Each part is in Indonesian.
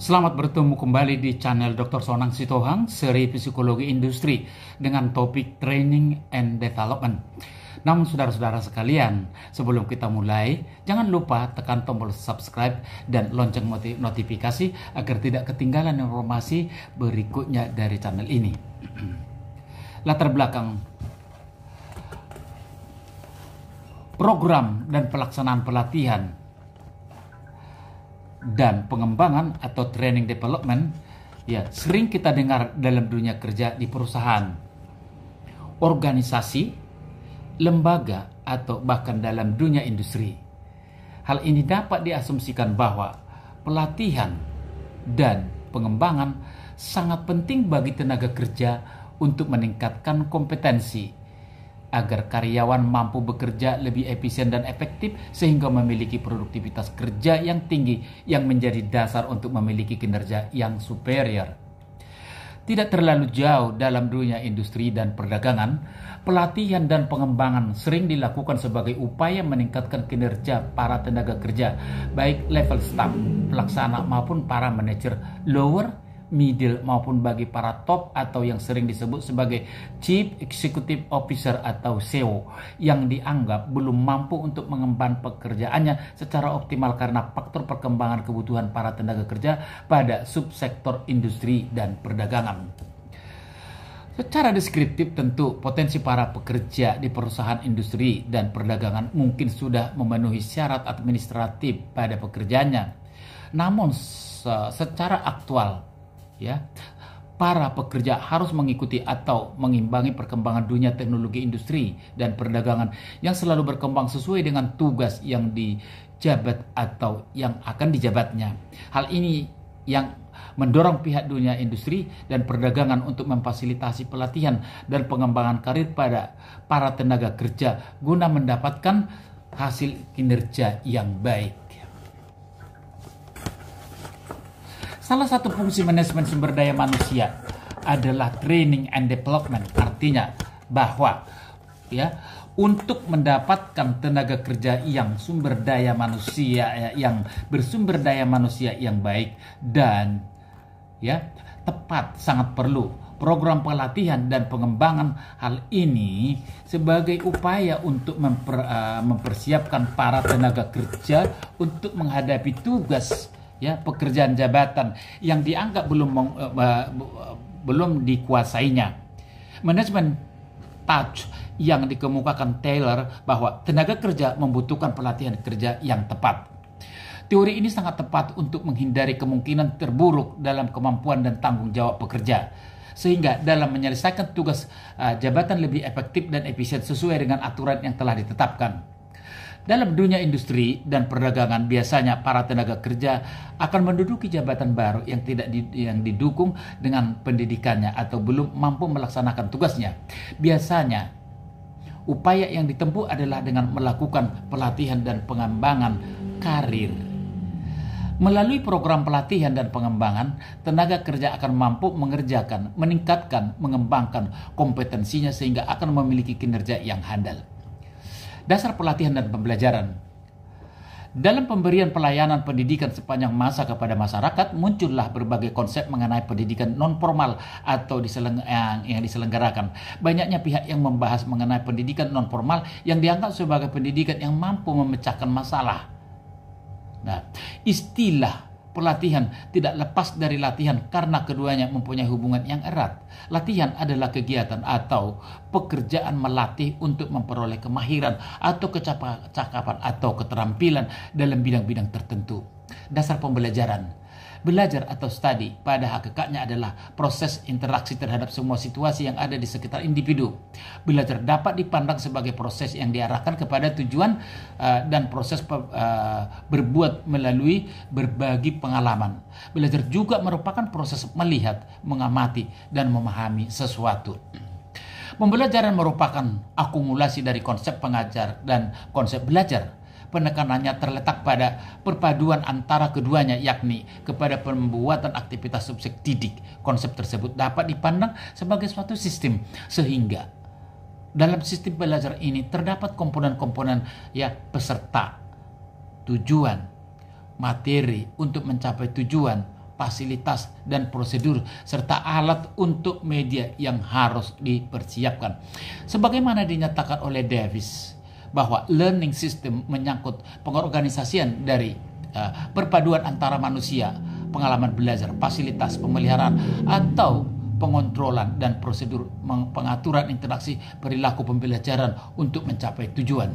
Selamat bertemu kembali di channel Dr. Sonang Sitohang, seri Psikologi Industri dengan topik Training and Development. Namun saudara-saudara sekalian, sebelum kita mulai, jangan lupa tekan tombol subscribe dan lonceng notifikasi agar tidak ketinggalan informasi berikutnya dari channel ini. Latar belakang program dan pelaksanaan pelatihan dan pengembangan atau training development ya sering kita dengar dalam dunia kerja di perusahaan, organisasi, lembaga, atau bahkan dalam dunia industri. Hal ini dapat diasumsikan bahwa pelatihan dan pengembangan sangat penting bagi tenaga kerja untuk meningkatkan kompetensi agar karyawan mampu bekerja lebih efisien dan efektif sehingga memiliki produktivitas kerja yang tinggi yang menjadi dasar untuk memiliki kinerja yang superior. Tidak terlalu jauh dalam dunia industri dan perdagangan, pelatihan dan pengembangan sering dilakukan sebagai upaya meningkatkan kinerja para tenaga kerja, baik level staff, pelaksana maupun para manajer lower, middle maupun bagi para top atau yang sering disebut sebagai Chief Executive Officer atau CEO yang dianggap belum mampu untuk mengembangkan pekerjaannya secara optimal karena faktor perkembangan kebutuhan para tenaga kerja pada subsektor industri dan perdagangan. Secara deskriptif tentu potensi para pekerja di perusahaan industri dan perdagangan mungkin sudah memenuhi syarat administratif pada pekerjaannya. Namun secara aktual ya, para pekerja harus mengikuti atau mengimbangi perkembangan dunia teknologi industri dan perdagangan yang selalu berkembang sesuai dengan tugas yang dijabat atau yang akan dijabatnya. Hal ini yang mendorong pihak dunia industri dan perdagangan untuk memfasilitasi pelatihan dan pengembangan karir pada para tenaga kerja guna mendapatkan hasil kinerja yang baik. Salah satu fungsi manajemen sumber daya manusia adalah training and development. Artinya bahwa ya, untuk mendapatkan tenaga kerja yang sumber daya manusia yang bersumber daya manusia yang baik dan ya tepat, sangat perlu program pelatihan dan pengembangan. Hal ini sebagai upaya untuk mempersiapkan para tenaga kerja untuk menghadapi tugas ya pekerjaan jabatan yang dianggap belum dikuasainya. Manajemen touch yang dikemukakan Taylor bahwa tenaga kerja membutuhkan pelatihan kerja yang tepat. Teori ini sangat tepat untuk menghindari kemungkinan terburuk dalam kemampuan dan tanggung jawab pekerja, sehingga dalam menyelesaikan tugas jabatan lebih efektif dan efisien sesuai dengan aturan yang telah ditetapkan. Dalam dunia industri dan perdagangan, biasanya para tenaga kerja akan menduduki jabatan baru yang didukung dengan pendidikannya atau belum mampu melaksanakan tugasnya. Biasanya, upaya yang ditempuh adalah dengan melakukan pelatihan dan pengembangan karir. Melalui program pelatihan dan pengembangan, tenaga kerja akan mampu meningkatkan, mengembangkan kompetensinya sehingga akan memiliki kinerja yang handal. Dasar pelatihan dan pembelajaran. Dalam pemberian pelayanan pendidikan sepanjang masa kepada masyarakat, muncullah berbagai konsep mengenai pendidikan non-formal atau yang diselenggarakan. Banyaknya pihak yang membahas mengenai pendidikan non-formal yang dianggap sebagai pendidikan yang mampu memecahkan masalah. Nah, istilah pelatihan tidak lepas dari latihan karena keduanya mempunyai hubungan yang erat. Latihan adalah kegiatan atau pekerjaan melatih untuk memperoleh kemahiran atau kecakapan atau keterampilan dalam bidang-bidang tertentu. Dasar pembelajaran. Belajar atau study pada hakikatnya adalah proses interaksi terhadap semua situasi yang ada di sekitar individu. Belajar dapat dipandang sebagai proses yang diarahkan kepada tujuan dan proses berbuat melalui berbagi pengalaman. Belajar juga merupakan proses melihat, mengamati, dan memahami sesuatu. Pembelajaran merupakan akumulasi dari konsep pengajar dan konsep belajar. Penekanannya terletak pada perpaduan antara keduanya, yakni kepada pembuatan aktivitas subjek didik. Konsep tersebut dapat dipandang sebagai suatu sistem, sehingga dalam sistem belajar ini terdapat komponen-komponen ya peserta, tujuan, materi untuk mencapai tujuan, fasilitas, dan prosedur, serta alat untuk media yang harus dipersiapkan. Sebagaimana dinyatakan oleh Davis, bahwa learning system menyangkut pengorganisasian dari perpaduan antara manusia, pengalaman belajar, fasilitas, pemeliharaan, atau pengontrolan dan prosedur pengaturan interaksi perilaku pembelajaran untuk mencapai tujuan.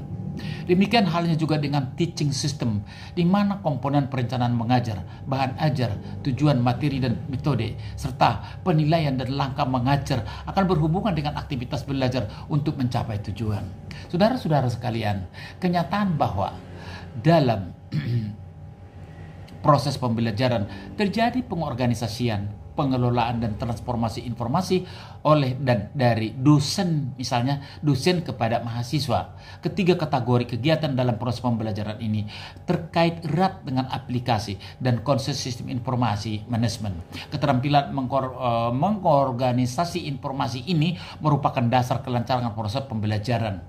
Demikian halnya juga dengan teaching system, di mana komponen perencanaan mengajar, bahan ajar, tujuan materi dan metode, serta penilaian dan langkah mengajar akan berhubungan dengan aktivitas belajar untuk mencapai tujuan. Saudara-saudara sekalian, kenyataan bahwa dalam proses pembelajaran terjadi pengorganisasian, pengelolaan dan transformasi informasi oleh dan dari dosen, misalnya dosen kepada mahasiswa. Ketiga kategori kegiatan dalam proses pembelajaran ini terkait erat dengan aplikasi dan konsep sistem informasi manajemen. Keterampilan mengorganisasi informasi ini merupakan dasar kelancaran proses pembelajaran.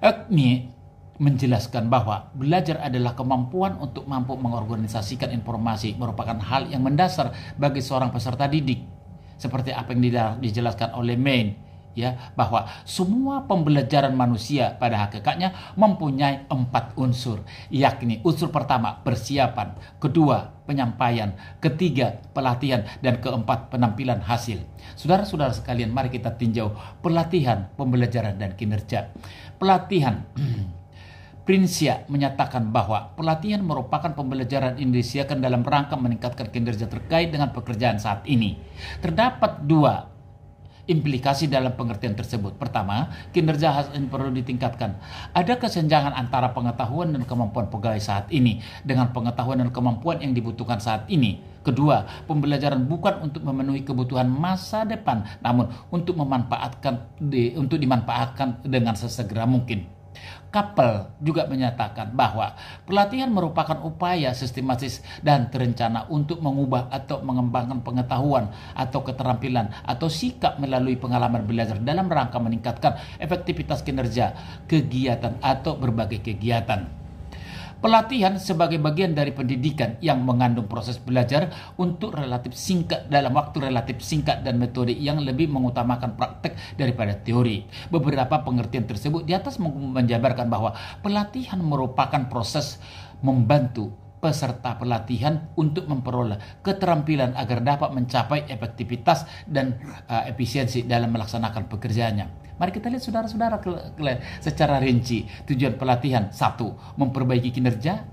Ini menjelaskan bahwa belajar adalah kemampuan untuk mampu mengorganisasikan informasi, merupakan hal yang mendasar bagi seorang peserta didik. Seperti apa yang dijelaskan oleh Main, ya, bahwa semua pembelajaran manusia pada hakikatnya mempunyai 4 unsur, yakni unsur pertama persiapan, kedua penyampaian, ketiga pelatihan, dan keempat penampilan hasil. Saudara-saudara sekalian, mari kita tinjau pelatihan, pembelajaran, dan kinerja. Pelatihan. Prinsip menyatakan bahwa pelatihan merupakan pembelajaran yang disediakan dalam rangka meningkatkan kinerja terkait dengan pekerjaan saat ini. Terdapat 2 implikasi dalam pengertian tersebut. Pertama, kinerja hasil perlu ditingkatkan. Ada kesenjangan antara pengetahuan dan kemampuan pegawai saat ini dengan pengetahuan dan kemampuan yang dibutuhkan saat ini. Kedua, pembelajaran bukan untuk memenuhi kebutuhan masa depan, namun untuk dimanfaatkan dengan sesegera mungkin. Kapel juga menyatakan bahwa pelatihan merupakan upaya sistematis dan terencana untuk mengubah atau mengembangkan pengetahuan atau keterampilan atau sikap melalui pengalaman belajar dalam rangka meningkatkan efektivitas kinerja, kegiatan, atau berbagai kegiatan. Pelatihan sebagai bagian dari pendidikan yang mengandung proses belajar untuk relatif singkat dalam waktu relatif singkat dan metode yang lebih mengutamakan praktek daripada teori. Beberapa pengertian tersebut di atas menjabarkan bahwa pelatihan merupakan proses membantu peserta pelatihan untuk memperoleh keterampilan agar dapat mencapai efektivitas dan efisiensi dalam melaksanakan pekerjaannya. Mari kita lihat saudara-saudara secara rinci. Tujuan pelatihan: 1. Memperbaiki kinerja.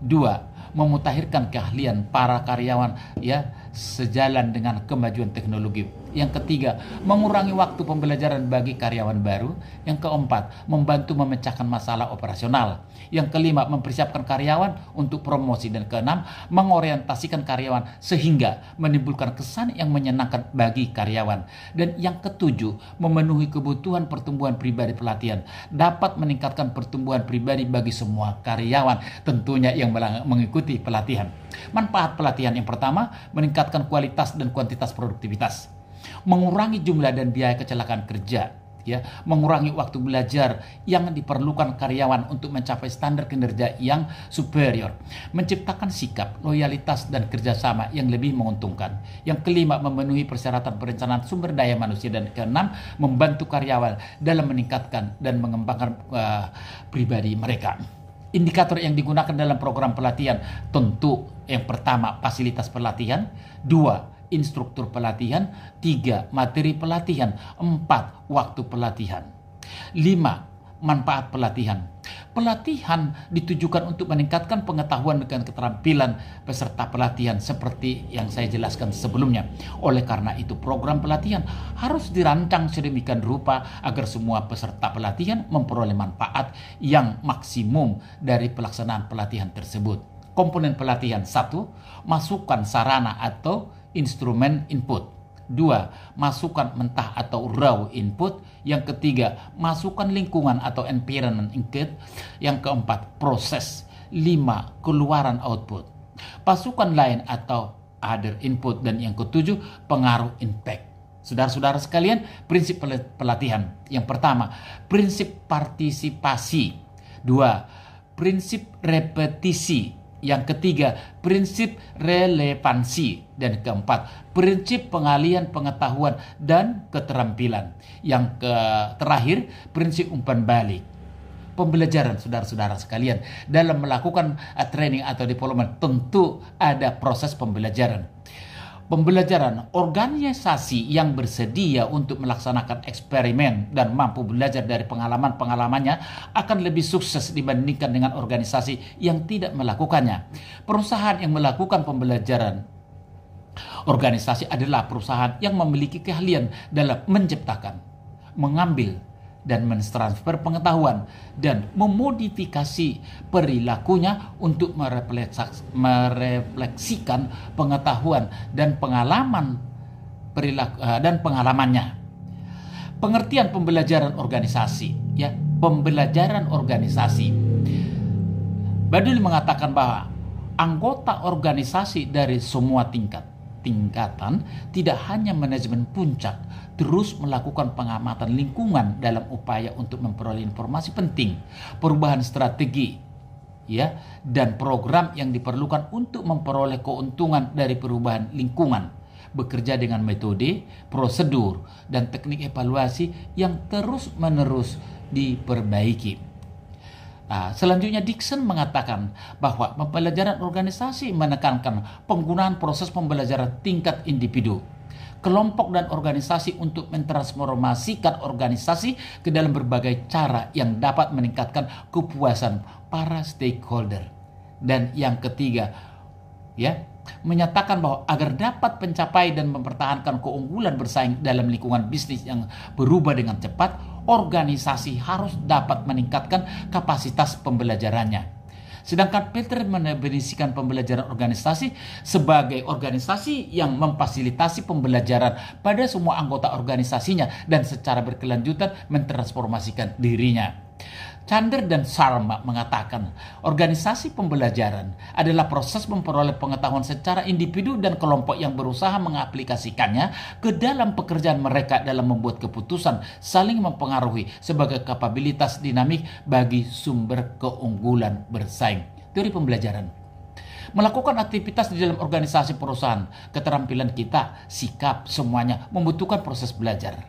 2. Memutakhirkan keahlian para karyawan, ya, sejalan dengan kemajuan teknologi. Yang ketiga, mengurangi waktu pembelajaran bagi karyawan baru. Yang keempat, membantu memecahkan masalah operasional. Yang kelima, mempersiapkan karyawan untuk promosi. Dan keenam, mengorientasikan karyawan sehingga menimbulkan kesan yang menyenangkan bagi karyawan. Dan yang ketujuh, memenuhi kebutuhan pertumbuhan pribadi pelatihan. Dapat meningkatkan pertumbuhan pribadi bagi semua karyawan, tentunya yang mengikuti pelatihan. Manfaat pelatihan yang pertama, meningkatkan kualitas dan kuantitas produktivitas. Mengurangi jumlah dan biaya kecelakaan kerja, ya, mengurangi waktu belajar yang diperlukan karyawan untuk mencapai standar kinerja yang superior, menciptakan sikap, loyalitas, dan kerjasama yang lebih menguntungkan. Yang kelima, memenuhi persyaratan perencanaan sumber daya manusia. Dan keenam, membantu karyawan dalam meningkatkan dan mengembangkan pribadi mereka. Indikator yang digunakan dalam program pelatihan tentu yang pertama fasilitas pelatihan, 2 instruktur pelatihan, 3 materi pelatihan, 4 waktu pelatihan, 5 manfaat pelatihan. Pelatihan ditujukan untuk meningkatkan pengetahuan dan keterampilan peserta pelatihan seperti yang saya jelaskan sebelumnya. Oleh karena itu program pelatihan harus dirancang sedemikian rupa agar semua peserta pelatihan memperoleh manfaat yang maksimum dari pelaksanaan pelatihan tersebut. Komponen pelatihan: 1. Masukan sarana atau instrumen input. 2. Masukan mentah atau raw input. Yang ketiga, masukan lingkungan atau environment input. Yang keempat, proses. 5. Keluaran output. Pasukan lain atau other input. Dan yang ketujuh, pengaruh impact. Saudara-saudara sekalian, prinsip pelatihan. Yang pertama, prinsip partisipasi. 2. Prinsip repetisi. Yang ketiga, prinsip relevansi. Dan keempat, prinsip pengalian pengetahuan dan keterampilan. Yang terakhir, prinsip umpan balik. Pembelajaran, saudara-saudara sekalian, dalam melakukan training atau development tentu ada proses pembelajaran. Pembelajaran, organisasi yang bersedia untuk melaksanakan eksperimen dan mampu belajar dari pengalaman-pengalamannya akan lebih sukses dibandingkan dengan organisasi yang tidak melakukannya. Perusahaan yang melakukan pembelajaran organisasi adalah perusahaan yang memiliki keahlian dalam menciptakan, mengambil, dan mentransfer pengetahuan dan memodifikasi perilakunya untuk merefleksikan pengetahuan dan pengalamannya. Pengertian pembelajaran organisasi, ya, pembelajaran organisasi. Baduli mengatakan bahwa anggota organisasi dari semua tingkatan tidak hanya manajemen puncak terus melakukan pengamatan lingkungan dalam upaya untuk memperoleh informasi penting, perubahan strategi, ya, dan program yang diperlukan untuk memperoleh keuntungan dari perubahan lingkungan, bekerja dengan metode, prosedur, dan teknik evaluasi yang terus-menerus diperbaiki. Selanjutnya Dixon mengatakan bahwa pembelajaran organisasi menekankan penggunaan proses pembelajaran tingkat individu, kelompok, dan organisasi untuk mentransformasikan organisasi ke dalam berbagai cara yang dapat meningkatkan kepuasan para stakeholder. Dan yang ketiga, ya, menyatakan bahwa agar dapat mencapai dan mempertahankan keunggulan bersaing dalam lingkungan bisnis yang berubah dengan cepat, organisasi harus dapat meningkatkan kapasitas pembelajarannya. Sedangkan Peter mendefinisikan pembelajaran organisasi sebagai organisasi yang memfasilitasi pembelajaran pada semua anggota organisasinya dan secara berkelanjutan mentransformasikan dirinya. Chandler dan Sharma mengatakan organisasi pembelajaran adalah proses memperoleh pengetahuan secara individu dan kelompok yang berusaha mengaplikasikannya ke dalam pekerjaan mereka dalam membuat keputusan saling mempengaruhi sebagai kapabilitas dinamik bagi sumber keunggulan bersaing. Teori pembelajaran. Melakukan aktivitas di dalam organisasi perusahaan, keterampilan kita, sikap, semuanya membutuhkan proses belajar.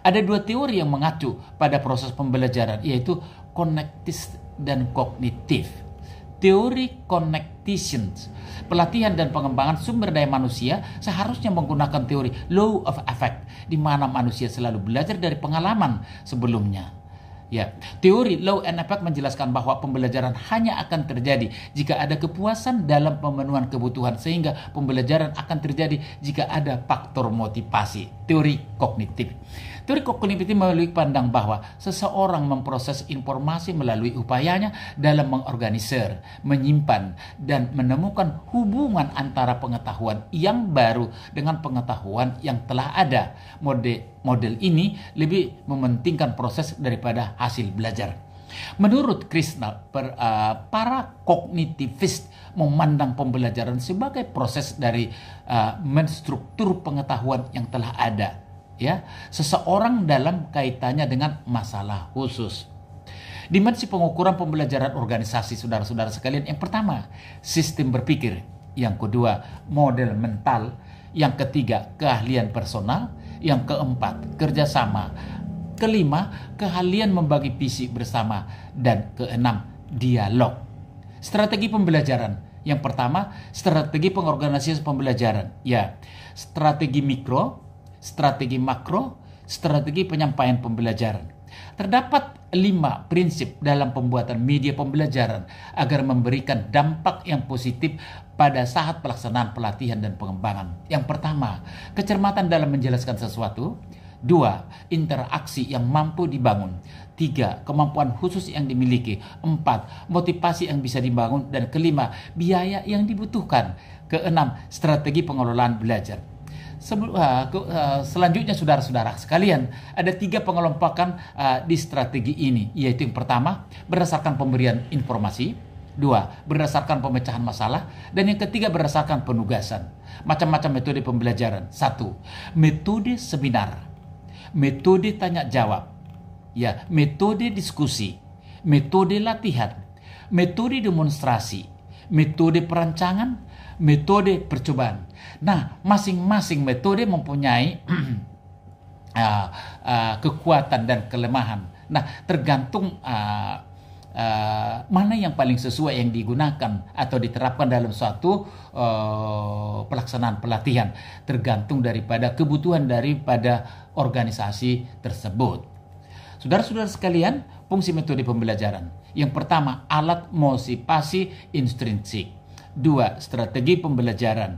Ada dua teori yang mengacu pada proses pembelajaran, yaitu connectis dan kognitif. Teori connectition, pelatihan dan pengembangan sumber daya manusia seharusnya menggunakan teori law of effect, di mana manusia selalu belajar dari pengalaman sebelumnya. Ya, teori law and effect menjelaskan bahwa pembelajaran hanya akan terjadi jika ada kepuasan dalam pemenuhan kebutuhan, sehingga pembelajaran akan terjadi jika ada faktor motivasi. Teori kognitif. Teori kognitif melalui pandang bahwa seseorang memproses informasi melalui upayanya dalam mengorganisir, menyimpan, dan menemukan hubungan antara pengetahuan yang baru dengan pengetahuan yang telah ada. Model ini lebih mementingkan proses daripada hasil belajar. Menurut Krishna, para kognitivis memandang pembelajaran sebagai proses dari menstruktur pengetahuan yang telah ada, ya, seseorang dalam kaitannya dengan masalah khusus. Dimensi pengukuran pembelajaran organisasi, saudara-saudara sekalian, yang pertama, sistem berpikir. Yang kedua, model mental. Yang ketiga, keahlian personal. Yang keempat, kerjasama. Kelima, keahlian membagi visi bersama. Dan keenam, dialog. Strategi pembelajaran. Yang pertama, strategi pengorganisasian pembelajaran. Ya, strategi mikro, strategi makro, strategi penyampaian pembelajaran. Terdapat 5 prinsip dalam pembuatan media pembelajaran agar memberikan dampak yang positif pada saat pelaksanaan pelatihan dan pengembangan. Yang pertama, kecermatan dalam menjelaskan sesuatu. 2, interaksi yang mampu dibangun. 3, kemampuan khusus yang dimiliki. 4, motivasi yang bisa dibangun. Dan kelima, biaya yang dibutuhkan. Keenam, strategi pengelolaan belajar. Selanjutnya, saudara-saudara sekalian, ada 3 pengelompokan di strategi ini, yaitu yang pertama, berdasarkan pemberian informasi. 2, berdasarkan pemecahan masalah. Dan yang ketiga, berdasarkan penugasan. Macam-macam metode pembelajaran. 1, metode seminar, metode tanya jawab, ya, metode diskusi, metode latihan, metode demonstrasi, metode perancangan, metode percobaan. Nah, masing-masing metode mempunyai kekuatan dan kelemahan. Nah, tergantung mana yang paling sesuai yang digunakan atau diterapkan dalam suatu pelaksanaan pelatihan, tergantung daripada kebutuhan daripada organisasi tersebut. Saudara-saudara sekalian, fungsi metode pembelajaran. Yang pertama, alat motivasi intrinsik. 2, strategi pembelajaran.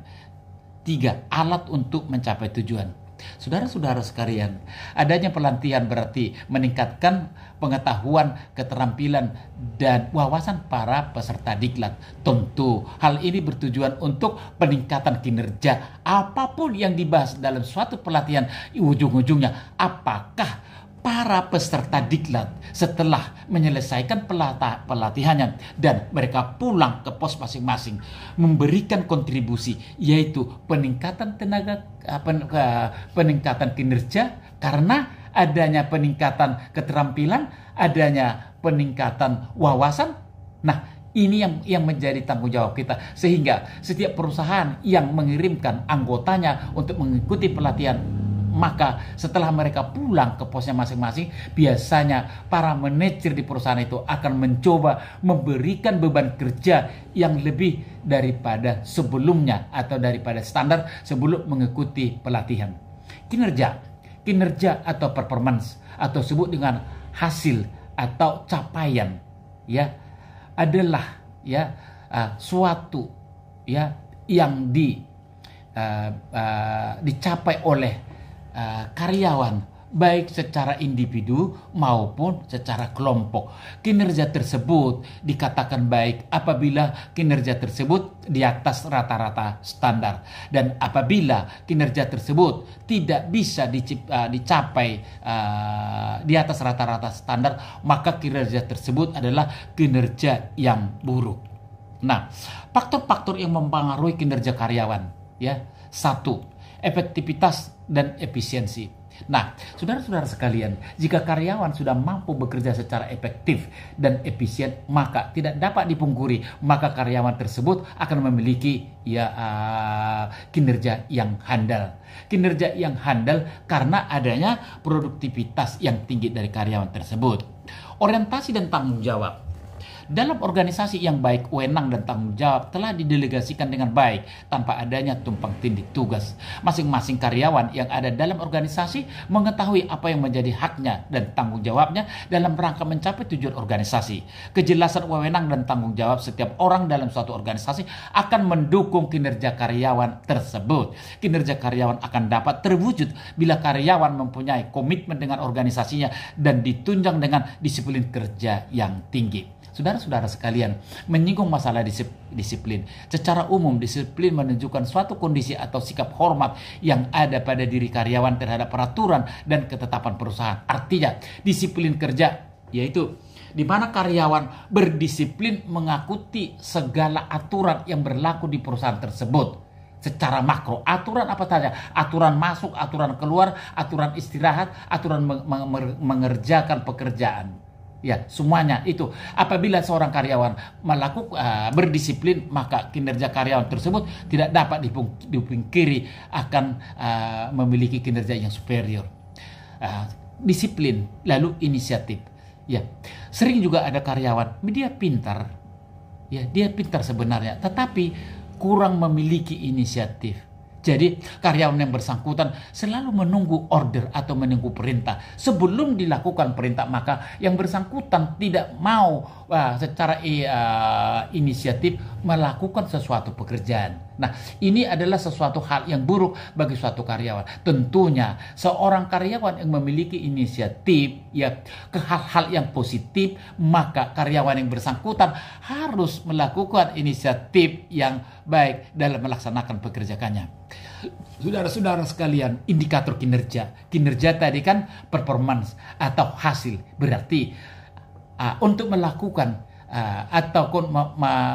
3, alat untuk mencapai tujuan. Saudara-saudara sekalian, adanya pelatihan berarti meningkatkan pengetahuan, keterampilan, dan wawasan para peserta diklat. Tentu hal ini bertujuan untuk peningkatan kinerja. Apapun yang dibahas dalam suatu pelatihan, ujung-ujungnya apakah para peserta diklat setelah menyelesaikan pelatihannya dan mereka pulang ke pos masing-masing memberikan kontribusi, yaitu peningkatan peningkatan kinerja karena adanya peningkatan keterampilan, adanya peningkatan wawasan. Nah, ini yang menjadi tanggung jawab kita, sehingga setiap perusahaan yang mengirimkan anggotanya untuk mengikuti pelatihan, maka setelah mereka pulang ke posnya masing-masing, biasanya para manajer di perusahaan itu akan mencoba memberikan beban kerja yang lebih daripada sebelumnya atau daripada standar sebelum mengikuti pelatihan. Kinerja atau performance atau sebut dengan hasil atau capaian, ya, adalah suatu yang dicapai oleh karyawan, baik secara individu maupun secara kelompok. Kinerja tersebut dikatakan baik apabila kinerja tersebut di atas rata-rata standar, dan apabila kinerja tersebut tidak bisa dicapai di atas rata-rata standar, maka kinerja tersebut adalah kinerja yang buruk. Nah, faktor-faktor yang mempengaruhi kinerja karyawan, ya. 1, efektivitas dan efisiensi. Nah, saudara-saudara sekalian, jika karyawan sudah mampu bekerja secara efektif dan efisien, maka tidak dapat dipungkiri, maka karyawan tersebut akan memiliki kinerja yang handal. Kinerja yang handal karena adanya produktivitas yang tinggi dari karyawan tersebut. Orientasi dan tanggung jawab. Dalam organisasi yang baik, wewenang dan tanggung jawab telah didelegasikan dengan baik tanpa adanya tumpang tindih tugas. Masing-masing karyawan yang ada dalam organisasi mengetahui apa yang menjadi haknya dan tanggung jawabnya dalam rangka mencapai tujuan organisasi. Kejelasan wewenang dan tanggung jawab setiap orang dalam suatu organisasi akan mendukung kinerja karyawan tersebut. Kinerja karyawan akan dapat terwujud bila karyawan mempunyai komitmen dengan organisasinya dan ditunjang dengan disiplin kerja yang tinggi. Saudara-saudara sekalian, menyinggung masalah disiplin. Secara umum, disiplin menunjukkan suatu kondisi atau sikap hormat yang ada pada diri karyawan terhadap peraturan dan ketetapan perusahaan. Artinya, disiplin kerja yaitu di mana karyawan berdisiplin mengikuti segala aturan yang berlaku di perusahaan tersebut. Secara makro, aturan apa saja? Aturan masuk, aturan keluar, aturan istirahat, aturan mengerjakan pekerjaan. Ya, semuanya itu. Apabila seorang karyawan berdisiplin, maka kinerja karyawan tersebut tidak dapat dipungkiri akan memiliki kinerja yang superior. Disiplin, lalu inisiatif. Ya, sering juga ada karyawan, dia pintar. Ya, dia pintar sebenarnya, tetapi kurang memiliki inisiatif. Jadi karyawan yang bersangkutan selalu menunggu order atau menunggu perintah. Sebelum dilakukan perintah, maka yang bersangkutan tidak mau secara inisiatif melakukan sesuatu pekerjaan. Nah, ini adalah sesuatu hal yang buruk bagi suatu karyawan. Tentunya seorang karyawan yang memiliki inisiatif ya ke hal-hal yang positif, maka karyawan yang bersangkutan harus melakukan inisiatif yang baik dalam melaksanakan pekerjaannya. Saudara-saudara sekalian, indikator kinerja. Kinerja tadi kan performance atau hasil. Berarti untuk melakukan ataupun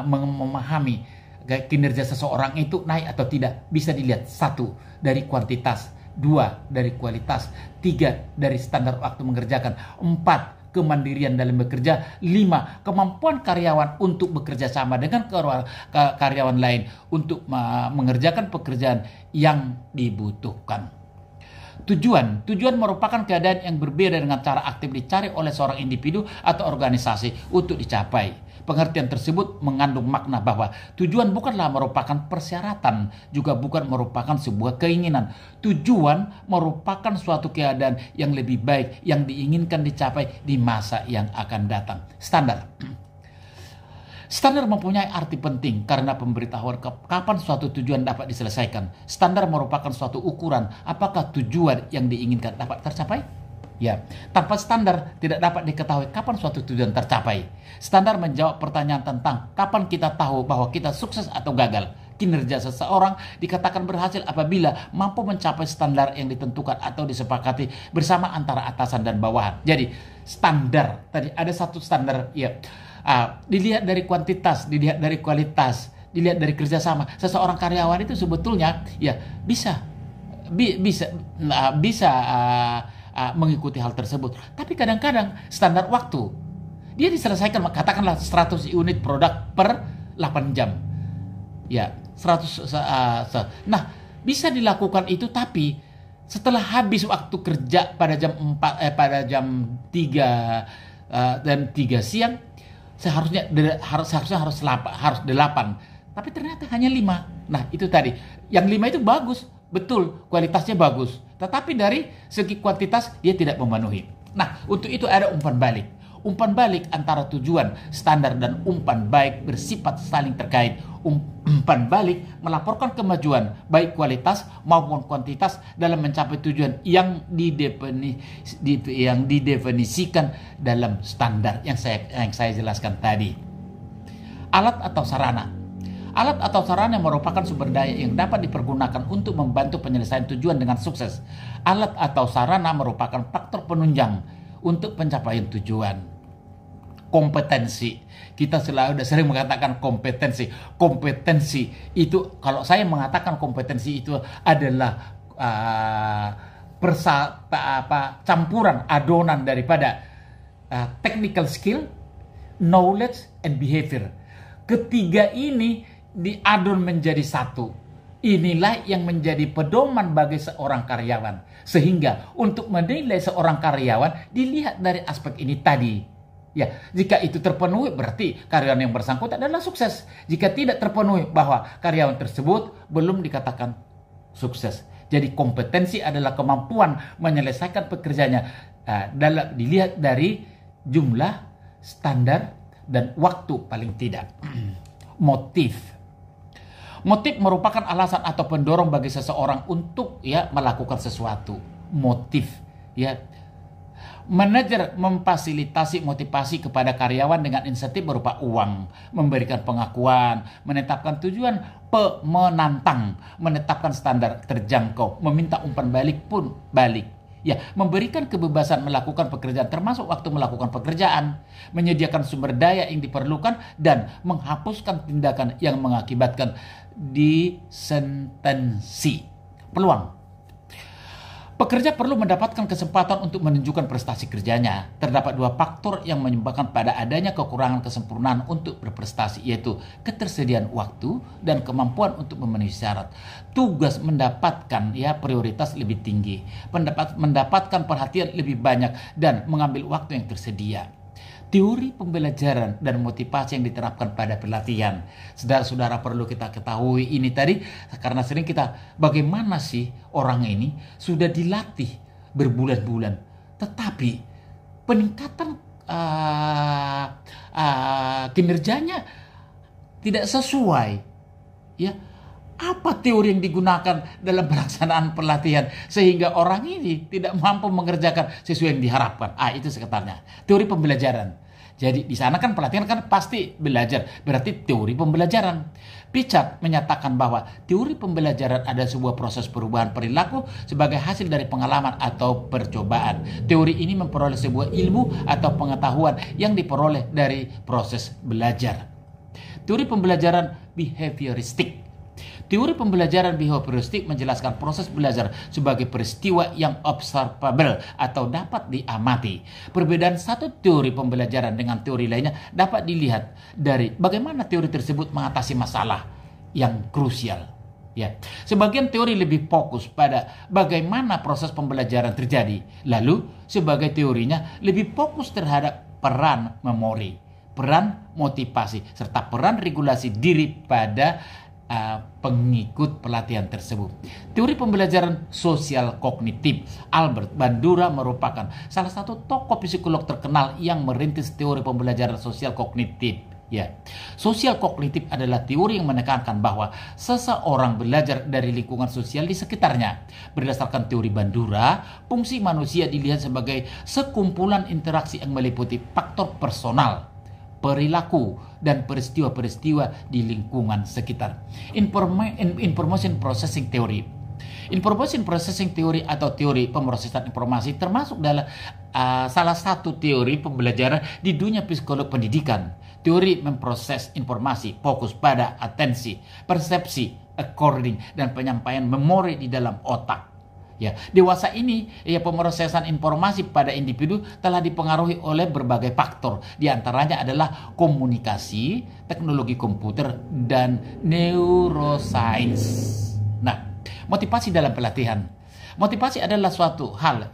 memahami kinerja seseorang itu naik atau tidak bisa dilihat 1 dari kuantitas, 2 dari kualitas, 3 dari standar waktu mengerjakan, 4 kemandirian dalam bekerja. 5. Kemampuan karyawan untuk bekerja sama dengan karyawan lain untuk mengerjakan pekerjaan yang dibutuhkan. Tujuan merupakan keadaan yang berbeda dengan cara aktif dicari oleh seorang individu atau organisasi untuk dicapai. Pengertian tersebut mengandung makna bahwa tujuan bukanlah merupakan persyaratan, juga bukan merupakan sebuah keinginan. Tujuan merupakan suatu keadaan yang lebih baik yang diinginkan dicapai di masa yang akan datang. Standar mempunyai arti penting karena pemberitahuan kapan suatu tujuan dapat diselesaikan. Standar merupakan suatu ukuran apakah tujuan yang diinginkan dapat tercapai. Ya, tanpa standar tidak dapat diketahui kapan suatu tujuan tercapai. Standar menjawab pertanyaan tentang kapan kita tahu bahwa kita sukses atau gagal. Kinerja seseorang dikatakan berhasil apabila mampu mencapai standar yang ditentukan atau disepakati bersama antara atasan dan bawahan. Jadi standar, tadi ada satu standar, ya. Dilihat dari kuantitas, dilihat dari kualitas, dilihat dari kerjasama. Seseorang karyawan itu sebetulnya ya bisa mengikuti hal tersebut. Tapi kadang-kadang standar waktu dia diselesaikan, katakanlah 100 unit produk per 8 jam. Ya, 100. Nah, bisa dilakukan itu, tapi setelah habis waktu kerja pada jam 4 pada jam 3 dan 3 siang seharusnya harus 8, tapi ternyata hanya 5. Nah, itu tadi. Yang 5 itu bagus, betul, kualitasnya bagus. Tetapi dari segi kuantitas dia tidak memenuhi. Nah, untuk itu ada umpan balik. Umpan balik antara tujuan, standar, dan umpan baik bersifat saling terkait. Umpan balik melaporkan kemajuan, baik kualitas maupun kuantitas dalam mencapai tujuan yang didefinisikan dalam standar yang saya jelaskan tadi. Alat atau sarana. Alat atau sarana merupakan sumber daya yang dapat dipergunakan untuk membantu penyelesaian tujuan dengan sukses. Alat atau sarana merupakan faktor penunjang untuk pencapaian tujuan. Kompetensi. Kita sudah sering mengatakan kompetensi. Kompetensi itu, kalau saya mengatakan kompetensi itu adalah campuran adonan daripada technical skill, knowledge, and behavior. Ketiga ini diadon menjadi satu. Inilah yang menjadi pedoman bagi seorang karyawan. Sehingga untuk menilai seorang karyawan dilihat dari aspek ini tadi. Ya, jika itu terpenuhi berarti karyawan yang bersangkutan adalah sukses. Jika tidak terpenuhi, bahwa karyawan tersebut belum dikatakan sukses. Jadi kompetensi adalah kemampuan menyelesaikan pekerjaannya dilihat dari jumlah, standar, dan waktu paling tidak. Motif merupakan alasan atau pendorong bagi seseorang untuk melakukan sesuatu. Motif, ya. Manajer memfasilitasi motivasi kepada karyawan dengan insentif berupa uang, memberikan pengakuan, menetapkan tujuan menantang, menetapkan standar terjangkau, meminta umpan balik pun balik. Ya, memberikan kebebasan melakukan pekerjaan termasuk waktu melakukan pekerjaan, menyediakan sumber daya yang diperlukan, dan menghapuskan tindakan yang mengakibatkan disentensi. Peluang. Pekerja perlu mendapatkan kesempatan untuk menunjukkan prestasi kerjanya. Terdapat 2 faktor yang menyebabkan pada adanya kekurangan kesempurnaan untuk berprestasi, yaitu ketersediaan waktu dan kemampuan untuk memenuhi syarat. Tugas mendapatkan prioritas lebih tinggi, mendapatkan perhatian lebih banyak, dan mengambil waktu yang tersedia. Teori pembelajaran dan motivasi yang diterapkan pada pelatihan. Saudara-saudara, perlu kita ketahui ini tadi, karena sering bagaimana sih orang ini sudah dilatih berbulan-bulan, tetapi peningkatan kinerjanya tidak sesuai. Ya, apa teori yang digunakan dalam pelaksanaan pelatihan sehingga orang ini tidak mampu mengerjakan sesuai yang diharapkan? Itu sekitarnya teori pembelajaran. Jadi di sana kan pelatihan kan pasti belajar, berarti teori pembelajaran. Picard menyatakan bahwa teori pembelajaran ada sebuah proses perubahan perilaku sebagai hasil dari pengalaman atau percobaan. Teori ini memperoleh sebuah ilmu atau pengetahuan yang diperoleh dari proses belajar. Teori pembelajaran behavioristik. Teori pembelajaran behavioristik menjelaskan proses belajar sebagai peristiwa yang observable atau dapat diamati. Perbedaan satu teori pembelajaran dengan teori lainnya dapat dilihat dari bagaimana teori tersebut mengatasi masalah yang krusial. Ya, sebagian teori lebih fokus pada bagaimana proses pembelajaran terjadi, lalu sebagai teorinya lebih fokus terhadap peran memori, peran motivasi, serta peran regulasi diri pada pengikut pelatihan tersebut. Teori pembelajaran sosial kognitif, Albert Bandura merupakan salah satu tokoh psikolog terkenal yang merintis teori pembelajaran sosial kognitif. Ya, sosial kognitif adalah teori yang menekankan bahwa seseorang belajar dari lingkungan sosial di sekitarnya. Berdasarkan teori Bandura, fungsi manusia dilihat sebagai sekumpulan interaksi yang meliputi faktor personal, perilaku, dan peristiwa-peristiwa di lingkungan sekitar. Information Processing Theory. Information Processing Theory atau teori pemrosesan informasi termasuk dalam salah satu teori pembelajaran di dunia psikolog pendidikan. Teori memproses informasi fokus pada atensi, persepsi, according, dan penyampaian memori di dalam otak. Ya, dewasa ini pemrosesan informasi pada individu telah dipengaruhi oleh berbagai faktor. Di antaranya adalah komunikasi, teknologi komputer, dan neuroscience. Nah, motivasi dalam pelatihan. Motivasi adalah suatu hal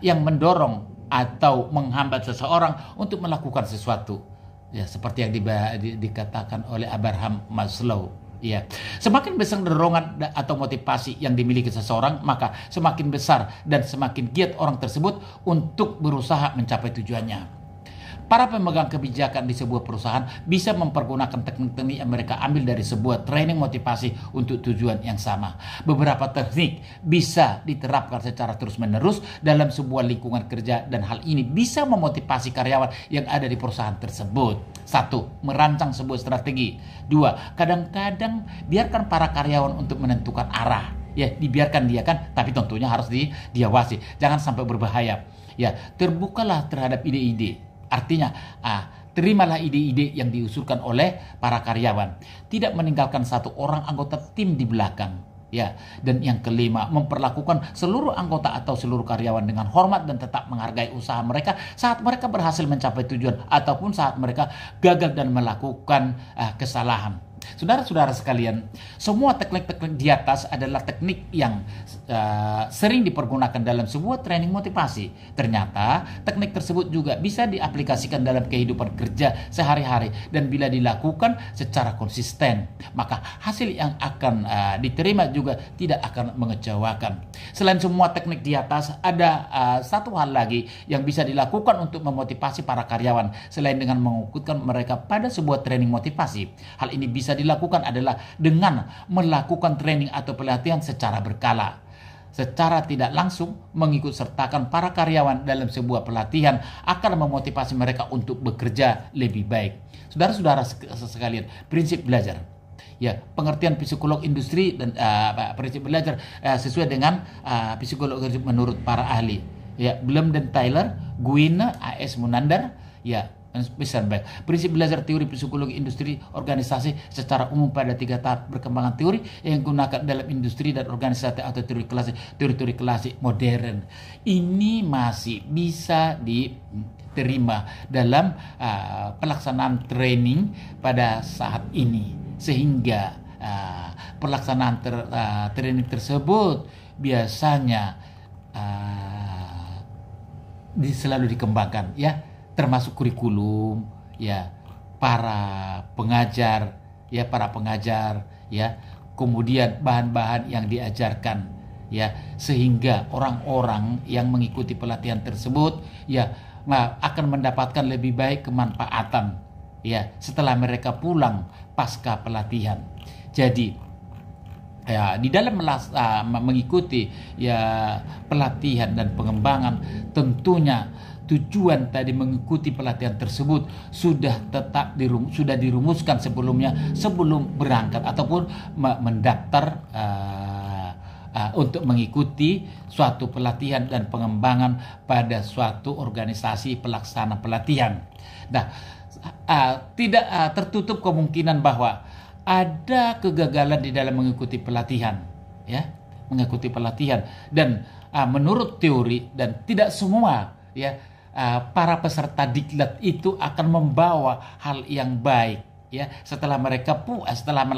yang mendorong atau menghambat seseorang untuk melakukan sesuatu. Ya, seperti yang dikatakan oleh Abraham Maslow. Ya, semakin besar dorongan atau motivasi yang dimiliki seseorang, maka semakin besar dan semakin giat orang tersebut untuk berusaha mencapai tujuannya. Para pemegang kebijakan di sebuah perusahaan bisa mempergunakan teknik-teknik yang mereka ambil dari sebuah training motivasi untuk tujuan yang sama. Beberapa teknik bisa diterapkan secara terus-menerus dalam sebuah lingkungan kerja dan hal ini bisa memotivasi karyawan yang ada di perusahaan tersebut. 1. Merancang sebuah strategi. 2. Kadang-kadang biarkan para karyawan untuk menentukan arah. Ya, dibiarkan dia kan, tapi tentunya harus diawasi. Jangan sampai berbahaya. Ya, terbukalah terhadap ide-ide. Artinya, terimalah ide-ide yang diusulkan oleh para karyawan. Tidak meninggalkan satu orang anggota tim di belakang. Ya, dan yang kelima, memperlakukan seluruh anggota atau seluruh karyawan dengan hormat dan tetap menghargai usaha mereka saat mereka berhasil mencapai tujuan ataupun saat mereka gagal dan melakukan kesalahan. Saudara-saudara sekalian, semua teknik-teknik di atas adalah teknik yang sering dipergunakan dalam sebuah training motivasi. Ternyata teknik tersebut juga bisa diaplikasikan dalam kehidupan kerja sehari-hari dan bila dilakukan secara konsisten, maka hasil yang akan diterima juga tidak akan mengecewakan. Selain semua teknik di atas, ada satu hal lagi yang bisa dilakukan untuk memotivasi para karyawan selain dengan mengikutkan mereka pada sebuah training motivasi. Hal ini bisa dilakukan adalah dengan melakukan training atau pelatihan secara berkala. Secara tidak langsung mengikut sertakan para karyawan dalam sebuah pelatihan akan memotivasi mereka untuk bekerja lebih baik. Saudara-saudara sekalian, prinsip belajar. Ya, pengertian psikolog industri dan prinsip belajar sesuai dengan psikolog menurut para ahli. Ya, Blum dan Tyler, Guina, A.S. Munandar, ya. Prinsip belajar teori psikologi industri organisasi secara umum pada 3 tahap perkembangan teori yang digunakan dalam industri dan organisasi atau teori-teori klasik modern. Ini masih bisa diterima dalam pelaksanaan training pada saat ini, sehingga pelaksanaan training tersebut biasanya selalu dikembangkan, ya, termasuk kurikulum, ya, para pengajar, ya, kemudian bahan-bahan yang diajarkan, ya, sehingga orang-orang yang mengikuti pelatihan tersebut, ya, akan mendapatkan lebih baik kemanfaatan, ya, setelah mereka pulang pasca pelatihan. Jadi, ya, di dalam mengikuti pelatihan dan pengembangan, tentunya tujuan tadi mengikuti pelatihan tersebut sudah dirumuskan sebelum berangkat ataupun mendaftar untuk mengikuti suatu pelatihan dan pengembangan pada suatu organisasi pelaksana pelatihan. Nah, tidak tertutup kemungkinan bahwa ada kegagalan di dalam mengikuti pelatihan, ya, mengikuti pelatihan. Dan menurut teori, dan tidak semua, ya, para peserta diklat itu akan membawa hal yang baik, ya, setelah mereka puas setelah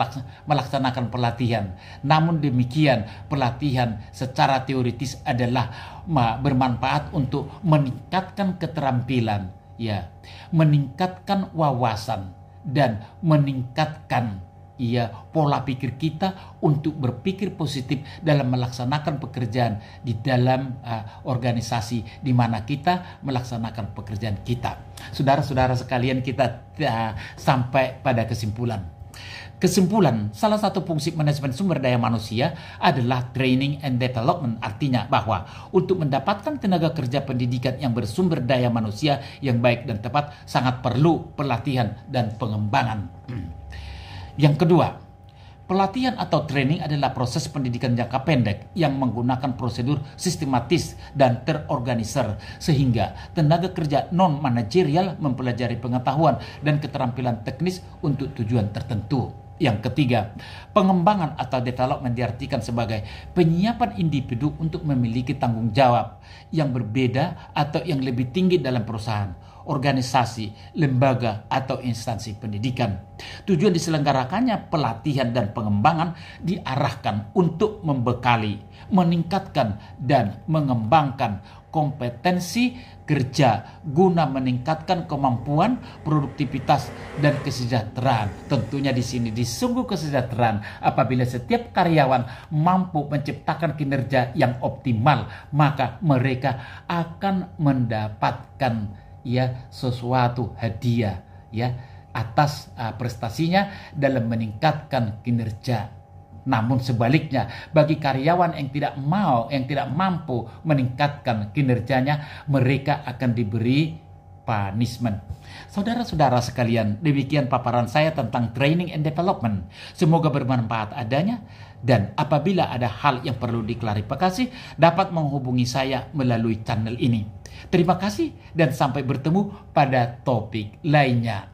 melaksanakan pelatihan. Namun demikian, pelatihan secara teoritis adalah bermanfaat untuk meningkatkan keterampilan, ya, meningkatkan wawasan, dan meningkatkan pola pikir kita untuk berpikir positif dalam melaksanakan pekerjaan di dalam organisasi di mana kita melaksanakan pekerjaan kita. Saudara-saudara sekalian, kita sampai pada kesimpulan. Salah satu fungsi manajemen sumber daya manusia adalah training and development. Artinya bahwa untuk mendapatkan tenaga kerja pendidikan yang bersumber daya manusia yang baik dan tepat, sangat perlu pelatihan dan pengembangan. Yang kedua, pelatihan atau training adalah proses pendidikan jangka pendek yang menggunakan prosedur sistematis dan terorganisir sehingga tenaga kerja non-manajerial mempelajari pengetahuan dan keterampilan teknis untuk tujuan tertentu. Yang ketiga, pengembangan atau development diartikan sebagai penyiapan individu untuk memiliki tanggung jawab yang berbeda atau yang lebih tinggi dalam perusahaan, organisasi, lembaga, atau instansi pendidikan. Tujuan diselenggarakannya pelatihan dan pengembangan diarahkan untuk membekali, meningkatkan, dan mengembangkan kompetensi kerja guna meningkatkan kemampuan, produktivitas, dan kesejahteraan. Tentunya di sini disungguh kesejahteraan. Apabila setiap karyawan mampu menciptakan kinerja yang optimal, maka mereka akan mendapatkan sesuatu hadiah atas prestasinya dalam meningkatkan kinerja. Namun sebaliknya, bagi karyawan yang tidak mampu meningkatkan kinerjanya, mereka akan diberi punishment. Saudara-saudara sekalian, demikian paparan saya tentang training and development. Semoga bermanfaat adanya, dan apabila ada hal yang perlu diklarifikasi, dapat menghubungi saya melalui channel ini. Terima kasih dan sampai bertemu pada topik lainnya.